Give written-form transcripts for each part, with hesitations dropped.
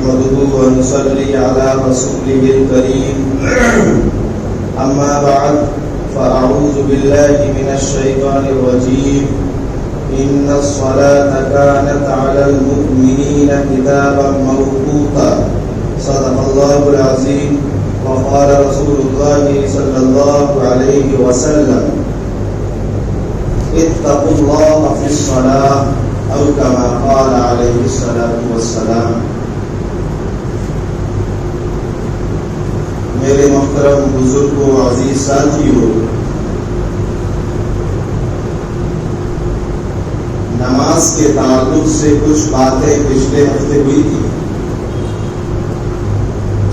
نحمده ونصلي على رسوله الكريم أما بعد فأعوذ بالله من الشيطان الرجيم إن الصلاة كانت على المؤمنين كتابا موقوتا صدق الله العظيم وقال رسول الله صلى الله عليه وسلم اتقوا الله في الصلاة أو كما قال عليه الصلاة والسلام. میرے محترم بزرگوں عزیز ساتھیوں، نماز کے تعلق سے کچھ باتیں پچھلے ہفتے ہوئی تھی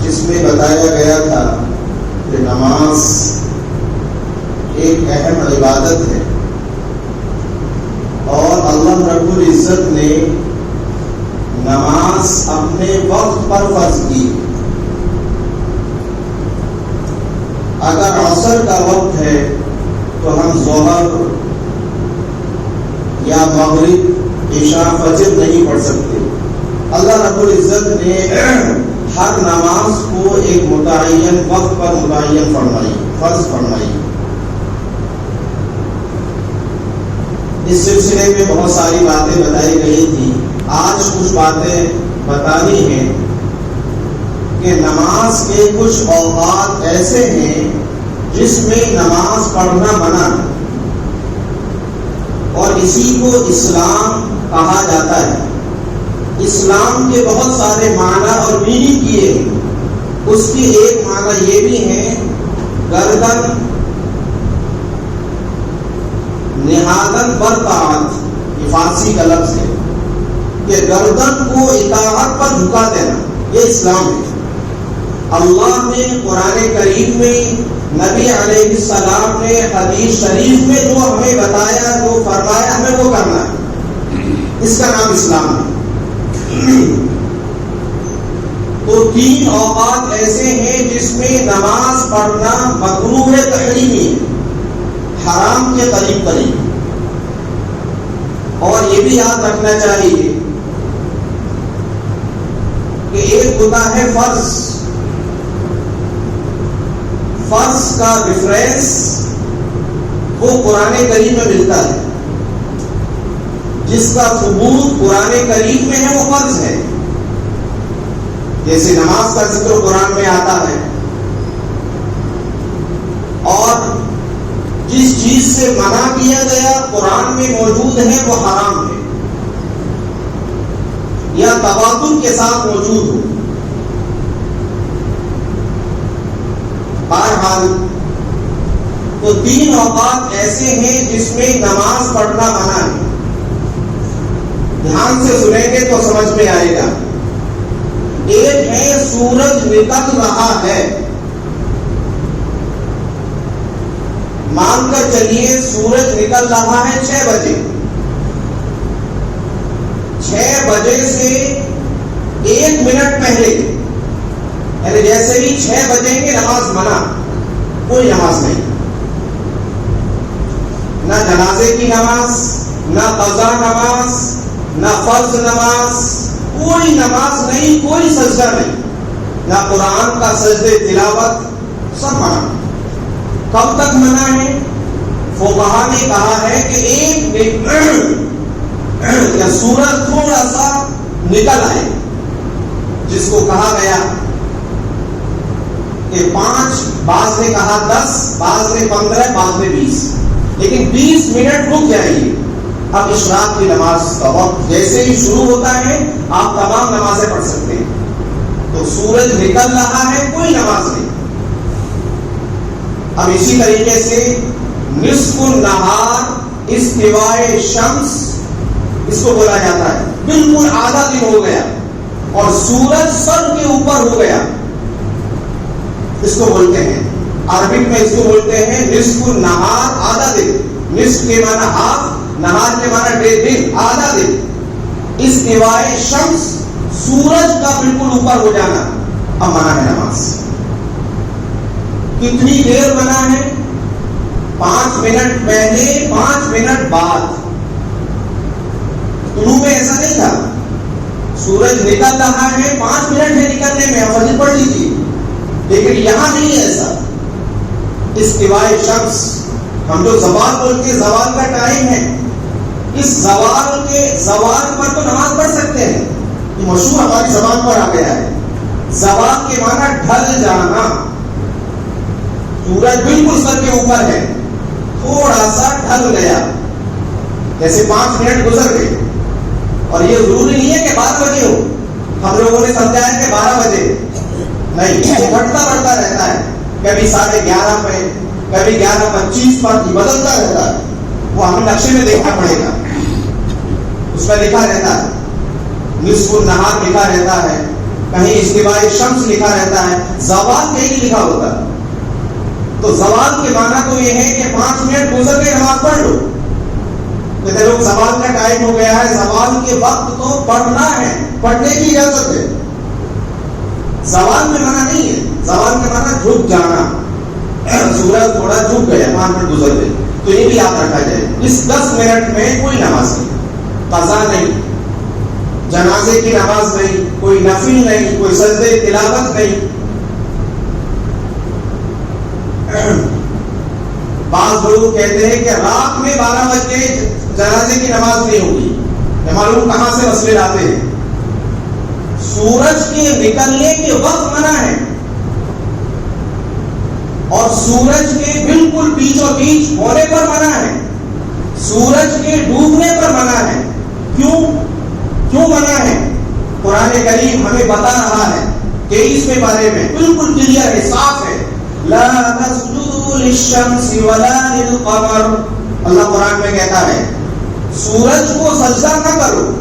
جس میں بتایا گیا تھا کہ نماز ایک اہم عبادت ہے اور اللہ رب العزت نے نماز اپنے وقت پر فرض کی. اگر عصر کا وقت ہے تو ہم ظہر یا مغرب عشاء فجر نہیں پڑھ سکتے. اللہ رب العزت نے ہر نماز کو ایک متعین وقت پر متعین فرمائی، فرض فرمائی. اس سلسلے میں بہت ساری باتیں بتائی گئی تھی. آج کچھ باتیں بتانی ہیں کہ نماز کے کچھ اوقات ایسے ہیں جس میں نماز پڑھنا منع ہے اور اسی کو اسلام کہا جاتا ہے. اسلام کے بہت سارے معنی اور میننگ کیے ہیں. اس کی ایک معنی یہ بھی ہے گردن نہادن بر طاعت، یہ فارسی کا لفظ ہے کہ گردن کو اطاعت پر جھکا دینا، یہ اسلام ہے. اللہ نے قرآن کریم میں، نبی علیہ السلام نے حدیث شریف میں جو ہمیں بتایا، جو فرمایا، ہمیں وہ کرنا ہے. اس کا نام اسلام ہے. تو 3 اوقات ایسے ہیں جس میں نماز پڑھنا مکروہ تحریمی ہے، حرام کے قریب قریب. اور یہ بھی یاد رکھنا چاہیے کہ ایک ہوتا ہے فرض. فرض کا ریفرنس وہ قرآن کریم میں ملتا ہے، جس کا ثبوت قرآن کریم میں ہے وہ فرض ہے. جیسے نماز کا ذکر قرآن میں آتا ہے اور جس چیز سے منع کیا گیا قرآن میں موجود ہے وہ حرام ہے یا تواتر کے ساتھ موجود ہو. بہرحال تو 3 اوقات ایسے ہیں جس میں نماز پڑھنا منع ہے. دھیان سے سنیں گے تو سمجھ میں آئے گا. ایک ہے سورج نکل رہا ہے، مان کر چلیے سورج نکل رہا ہے 6 بجے. 6 بجے سے 1 منٹ پہلے، یعنی جیسے ہی 6 بجیں گے نماز منع، کوئی نماز نہیں. نہ جنازے کی نماز، نہ قضا نماز، نہ فرض نماز، کوئی نماز نہیں، کوئی سجدہ نہیں، نہ قرآن کا سجدے تلاوت، سب منع. کب تک منع ہے؟ فقہا نے کہا ہے کہ یا سورج تھوڑا سا نکل آئے، جس کو کہا گیا کہ 5، بعض نے کہا 10، بعض نے 15، بعض نے 20، لیکن 20 منٹ رک جائیے. اب اشراق کی نماز کا وقت جیسے ہی شروع ہوتا ہے آپ تمام نمازیں پڑھ سکتے ہیں. تو سورج نکل رہا ہے، کوئی نماز نہیں. اب اسی طریقے سے نصف النہار استواء شمس، اس کو بولا جاتا ہے بالکل آدھا دن ہو گیا اور سورج سر کے اوپر ہو گیا، اس کو بولتے ہیں عربک میں، اس کو بولتے ہیں نصف النہار، آدھا دن. نصف کے معنی ہاف، نہار کے معنی دن، آدھا دن. استواء شمس، سورج کا بالکل اوپر ہو جانا، اب منع ہے نماز. کتنی دیر منع ہے؟ 5 منٹ پہلے، 5 منٹ بعد. طلوع میں ایسا نہیں تھا، سورج نکل رہا ہے، 5 منٹ ہے نکلنے میں، آپ فجر پڑھ لیجیے. لیکن یہاں نہیں ہے ایسا. استواء شمس، ہم جو زوال بولتے ہیں، زوال کا ٹائم ہے، اس زوال پر تو نماز پڑھ سکتے ہیں، یہ مشہور ہماری زبان پر آ گیا ہے. زوال کے معنی ڈھل جانا. سورج بالکل سر کے اوپر ہے، تھوڑا سا ڈھل گیا، جیسے 5 منٹ گزر گئے. اور یہ ضروری نہیں ہے کہ 12 بجے ہو. ہم لوگوں نے سمجھا ہے کہ 12 بجے نہیں، یہ بڑھتا رہتا ہے. کبھی 11:30 پہ، کبھی 11:25 پر بدلتا رہتا ہے. وہ ہمیں نقشے میں دیکھنا پڑے گا. اس میں لکھا رہتا ہے نصف النہار لکھا رہتا ہے، کہیں استواء شمس لکھا رہتا ہے، زوال کہیں لکھا ہوتا ہے. تو زوال کے معنی تو یہ ہے کہ 5 منٹ گزر کے نماز پڑھ لو. کہتے لوگ زوال کا ٹائم ہو گیا ہے، زوال کے وقت تو پڑھنا ہے، پڑھنے کی اجازت ہے. زوال میں منع نہیں ہے. زوال کے معنی جھک جانا. سورج تھوڑا جھک گیا، 5 منٹ گزر گئے، تو یہ بھی یاد رکھا جائے. اس 10 منٹ میں کوئی نماز نہیں، قضا نہیں، جنازے کی نماز نہیں، کوئی نفل نہیں، کوئی سجدے تلاوت نہیں. بعض لوگ کہتے ہیں کہ رات میں 12 بجے جنازے کی نماز نہیں ہوگی. یہ معلوم کہاں سے مسئلے لاتے ہیں. سورج کے نکلنے کے وقت منع ہے، اور سورج کے بالکل بیچوں بیچ ہونے پر منع ہے. سورج کے ڈوبنے پر منع ہے. کیوں منع ہے؟ قرآن کریم ہمیں بتا رہا ہے 23ویں پارے میں بالکل کلیئر ہے، صاف ہے. لا تسجدوا للشمس ولا للقمر. اللہ قرآن میں کہتا ہے سورج کو سجدہ نہ کرو.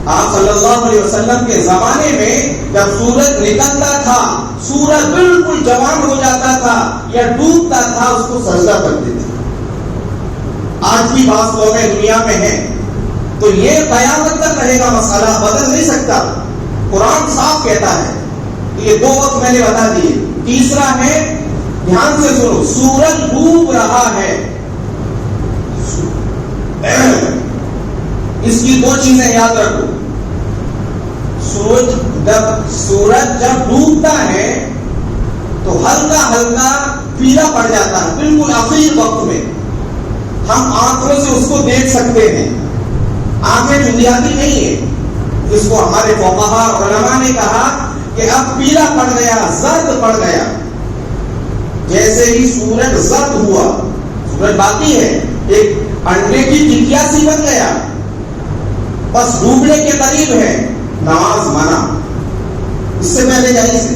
آپ صلی اللہ علیہ وسلم کے زمانے میں جب سورج نکلتا تھا، سورج بالکل جوان ہو جاتا تھا یا ڈوبتا تھا، اس کو سجدہ کرتے تھے. آج بھی بعض قومیں دنیا میں ہیں، تو یہ قیامت تک رہے گا، مسئلہ بدل نہیں سکتا. قرآن صاف کہتا ہے. یہ 2 وقت میں نے بتا دیے. تیسرا ہے، دھیان سے سنو، سورج ڈوب رہا ہے. اس کی 2 چیزیں یاد رکھو. سورج جب ڈوبتا ہے تو ہلکا پیلا پڑ جاتا ہے، بالکل اخیر وقت میں. ہم آنکھوں سے اس کو دیکھ سکتے ہیں. آنکھیں دنیاتی نہیں ہے. جس کو ہمارے فقہا علماء نے کہا کہ اب پیلا پڑ گیا، زرد پڑ گیا. جیسے ہی سورج زرد ہوا، سورج باقی ہے، ایک انڈے کی ٹکیا سی بن گیا، بس ڈوبنے کے قریب ہے، نماز منع. اس سے پہلے جائز ہے.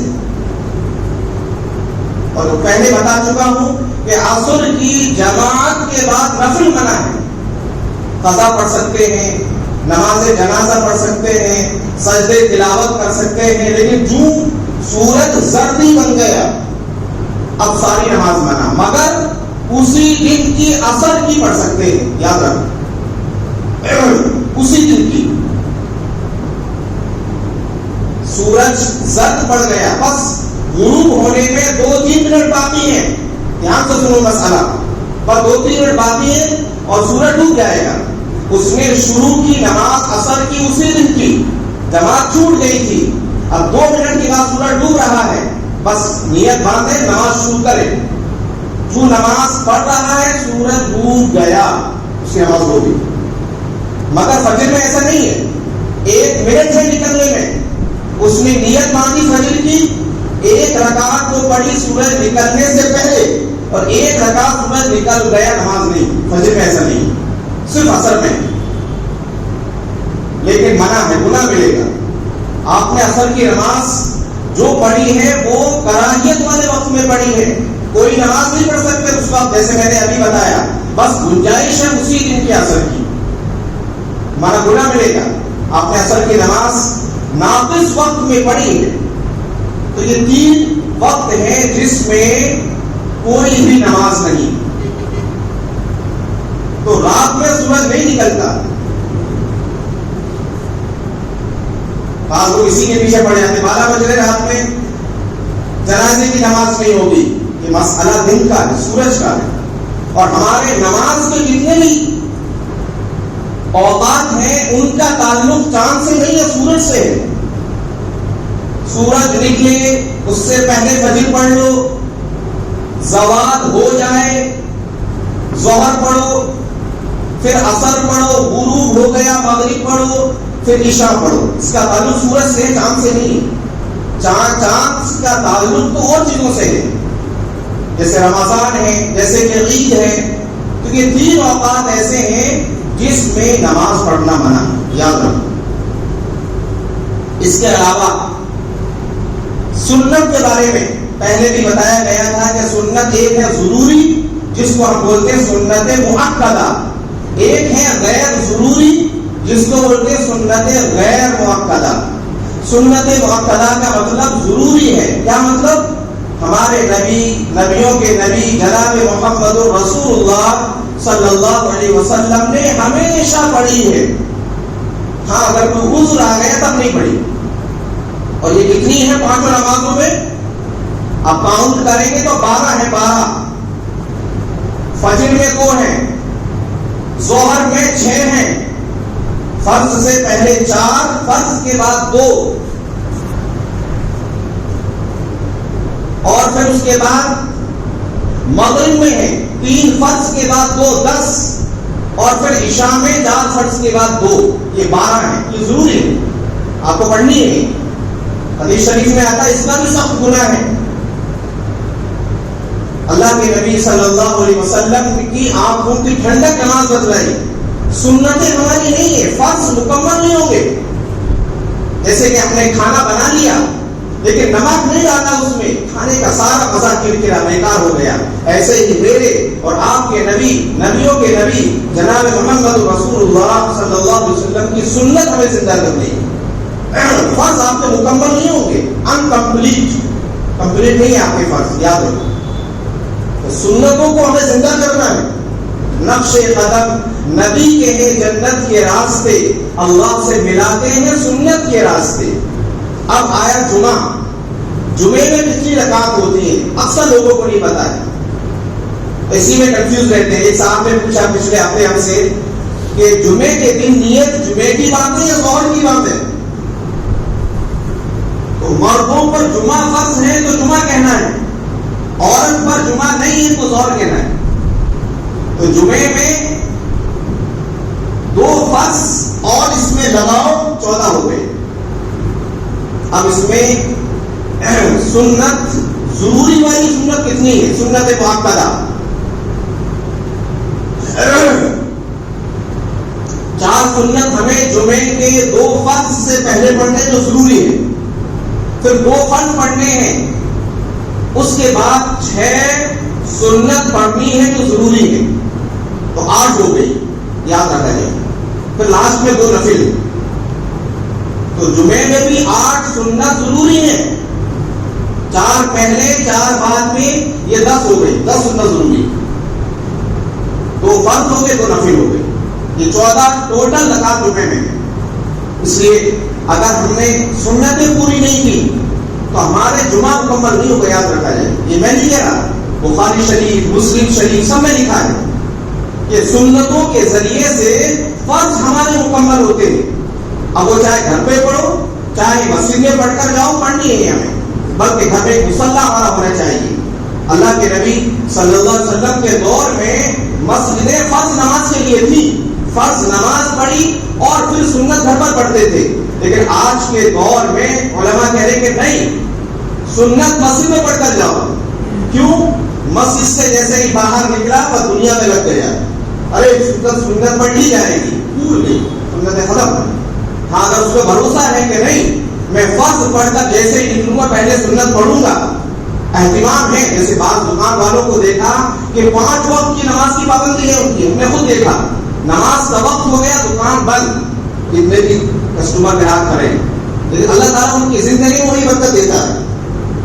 اور پہلے بتا چکا ہوں کہ عصر کی جماعت کے بعد نفل منع ہے. قضا پڑھ سکتے ہیں، نماز جنازہ پڑھ سکتے ہیں، سجدے تلاوت کر سکتے ہیں، لیکن جو سورج زردی بن گیا اب ساری نماز منع، مگر اسی دن کی عصر کی پڑھ سکتے ہیں. یاد رکھو، اسی دن کی. سورج زرد پڑ گیا، بس غروب ہونے میں 2-3 منٹ باقی ہیں. دھیان سے سنو مسئلہ، بس 2-3 منٹ باقی ہیں اور سورج ڈوب جائے گا. اس نے شروع کی نماز عصر کی اسی دن کی، جماعت چھوٹ گئی تھی، اب 2 منٹ کے بعد سورج ڈوب رہا ہے، بس نیت باندھے نماز شروع کرے. جو نماز پڑھ رہا ہے سورج ڈوب گیا، اس کی نماز ہو گئی. مگر فجر میں ایسا نہیں ہے. 1 منٹ ہے نکلنے میں، اس نے نیت باندھی فجر کی، 1 رکعت تو پڑھی سورج نکلنے سے پہلے، اور 1 رکعت سورج نکل گیا، نماز نہیں. فجر میں ایسا نہیں، صرف عصر میں. لیکن منع ہے، گناہ ملے گا. آپ نے عصر کی نماز جو پڑھی ہے وہ کراہیت والے وقت میں پڑھی ہے، کوئی نماز نہیں پڑھ سکتے اس وقت، جیسے میں نے ابھی بتایا. بس گنجائش ہے اسی دن کی عصر کی، ہمارا گناہ ملے گا. آپ نے عصر کی نماز ناقص وقت میں پڑھی ہے. تو یہ 3 وقت ہیں جس میں کوئی بھی نماز نہیں. تو رات میں سورج نہیں نکلتا. بعض لوگ اسی کے پیچھے پڑ جاتے، 12 بج رہے رات میں جنازے کی نماز نہیں ہوگی. یہ مسئلہ دن کا ہے، سورج کا ہے. اور ہمارے نماز کے جتنے بھی اوقات ہیں ان کا تعلق چاند سے نہیں ہے، سورج سے ہے. سورج نکلے اس سے پہلے فجر پڑھ لو، زوال ہو جائے ظہر پڑھو، پھر عصر پڑھو، غروب ہو گیا مغرب پڑھو، پھر عشاء پڑھو. اس کا تعلق سورج سے ہے، چاند سے نہیں. چاند کا تعلق تو اور چیزوں سے ہے، جیسے رمضان ہے، جیسے کہ عید ہے. تو یہ 3 اوقات ایسے ہیں جس میں نماز پڑھنا منع، یاد رکھو. اس کے علاوہ سنت کے بارے میں پہلے بھی بتایا گیا تھا کہ سنت ایک ہے ضروری جس کو ہم بولتے ہیں سنت مؤکدہ، ایک ہے غیر ضروری جس کو بولتے ہیں سنت غیر مؤکدہ. سنت مؤکدہ کا مطلب ضروری ہے. کیا مطلب؟ ہمارے نبی، نبیوں کے نبی جناب محمد رسول اللہ صلی اللہ علیہ وسلم نے ہمیشہ پڑھی ہے. ہاں اگر کوئی عذر آ گیا تب نہیں پڑھی. اور یہ کتنی ہے 5 نمازوں میں؟ آپ کاؤنٹ کریں گے تو 12 ہے. 12 فجر میں 2 ہیں، ظہر میں 6 ہیں، فرض سے پہلے 4، فرض کے بعد 2، اور پھر اس کے بعد مغرب میں ہے 3، فرض کے بعد 2، 10، اور پھر عشاء میں 4، فرض کے بعد 2. یہ 12 ہیں. یہ ضروری ہے، آپ کو پڑھنی ہے. حدیث شریف میں آتا ہے اس کا بھی سخت گناہ ہے. اللہ کے نبی صلی اللہ علیہ وسلم کی آنکھوں کی ٹھنڈک نماز بتلائی. سنتیں ہماری نہیں ہے، فرض مکمل نہیں ہوں گے. جیسے کہ ہم نے کھانا بنا لیا لیکن نمک نہیں ڈالا اس میں، کھانے کا سارا مزہ کرکرا بیکار ہو گیا. ایسے ہی میرے اور آپ کے نبی، نبیوں کے نبی جناب محمد رسول اللہ صلی اللہ علیہ وسلم کی سنت ہمیں زندہ کرنی ہے. فرض آپ کے مکمل نہیں ہوں گے، کمپلیٹ نہیں ہے آپ کے فرض، یاد رکھو. سنتوں کو ہمیں زندہ کرنا ہے. نقش قدم نبی کے ہیں جنت کے راستے، اللہ سے ملاتے ہیں سنت کے راستے. اب آیا جمعے میں کتنی رکعت ہوتی ہے اکثر لوگوں کو نہیں پتا ہے، اسی میں کنفیوز رہتے ہیں. ایک صاحب نے پوچھا پچھلے ہفتے ہم سے کہ جمعے کے دن نیت جمعے کی بات ہے یا ظہر کی بات ہے؟ تو مردوں پر جمعہ فرض ہے تو جمعہ کہنا ہے، عورت پر جمعہ نہیں ہے تو ظہر کہنا ہے. تو جمعے میں 2 فرض اور اس میں لگاؤ 14 ہو گئے. اب اس میں سنت ضروری والی سنت کتنی ہے؟ سنت مؤکدہ 4 سنت ہمیں جمعے کے 2 فرض سے پہلے پڑھنے جو ضروری ہے، پھر 2 فرض پڑھنے ہیں، اس کے بعد 6 سنت پڑھنی ہے جو ضروری ہے، تو 8 ہو گئی، یاد رکھا جائے. پھر لاسٹ میں 2 نفل. تو جمعے میں بھی 8 سنت ضروری ہے، 4 پہلے 4 بعد میں، یہ 10 ہو گئی. 10 سنت ضروری، 2 فرض ہو گئے 2 نفل ہو گئے. یہ 14 ٹوٹل رکعت جمعے میں. اس لیے اگر ہم نے سنتیں پوری نہیں کی تو ہمارے جمعہ مکمل نہیں ہوگا، یاد رکھا جائے. یہ میں نہیں کہہ رہا، بخاری شریف، مسلم شریف سب میں لکھا ہے کہ سنتوں کے ذریعے سے فرض ہمارے مکمل ہوتے ہیں. اب وہ چاہے گھر پہ پڑھو چاہے مسجد میں پڑھ کر جاؤ، پڑھنی ہے ہمیں، بلکہ گھر میں مصلی ہمارا ہونا چاہیے. اللہ کے نبی صلی اللہ علیہ وسلم کے دور میں مسجدیں فرض نماز کے لیے تھی، فرض نماز پڑھی اور پھر سنت گھر پر پڑھتے تھے. لیکن آج کے دور میں علماء کہہ رہے کہ نہیں، سنت مسجد میں پڑھ کر جاؤ. کیوں؟ مسجد سے جیسے ہی باہر نکلا پر دنیا میں لگ گیا، ارے سنت پڑھ لی جائے گی، بھول گئی، سنت ختم. ہاں اگر اس کو بھروسہ ہے کہ نہیں میں فرض پڑھ کر جیسے ہی نکلوں گا پہلے سنت پڑھوں گا، اہتمام ہے. جیسے بعض دکان والوں کو دیکھا کہ 5 وقت کی نماز کی پابندی ہے ان کی، ہم نے خود دیکھا نماز کا وقت ہو گیا دکان بند، کتنے بھی کسٹمر گراہک کریں، لیکن اللہ تعالیٰ ان کی زندگی میں وہی برکت دیتا ہے.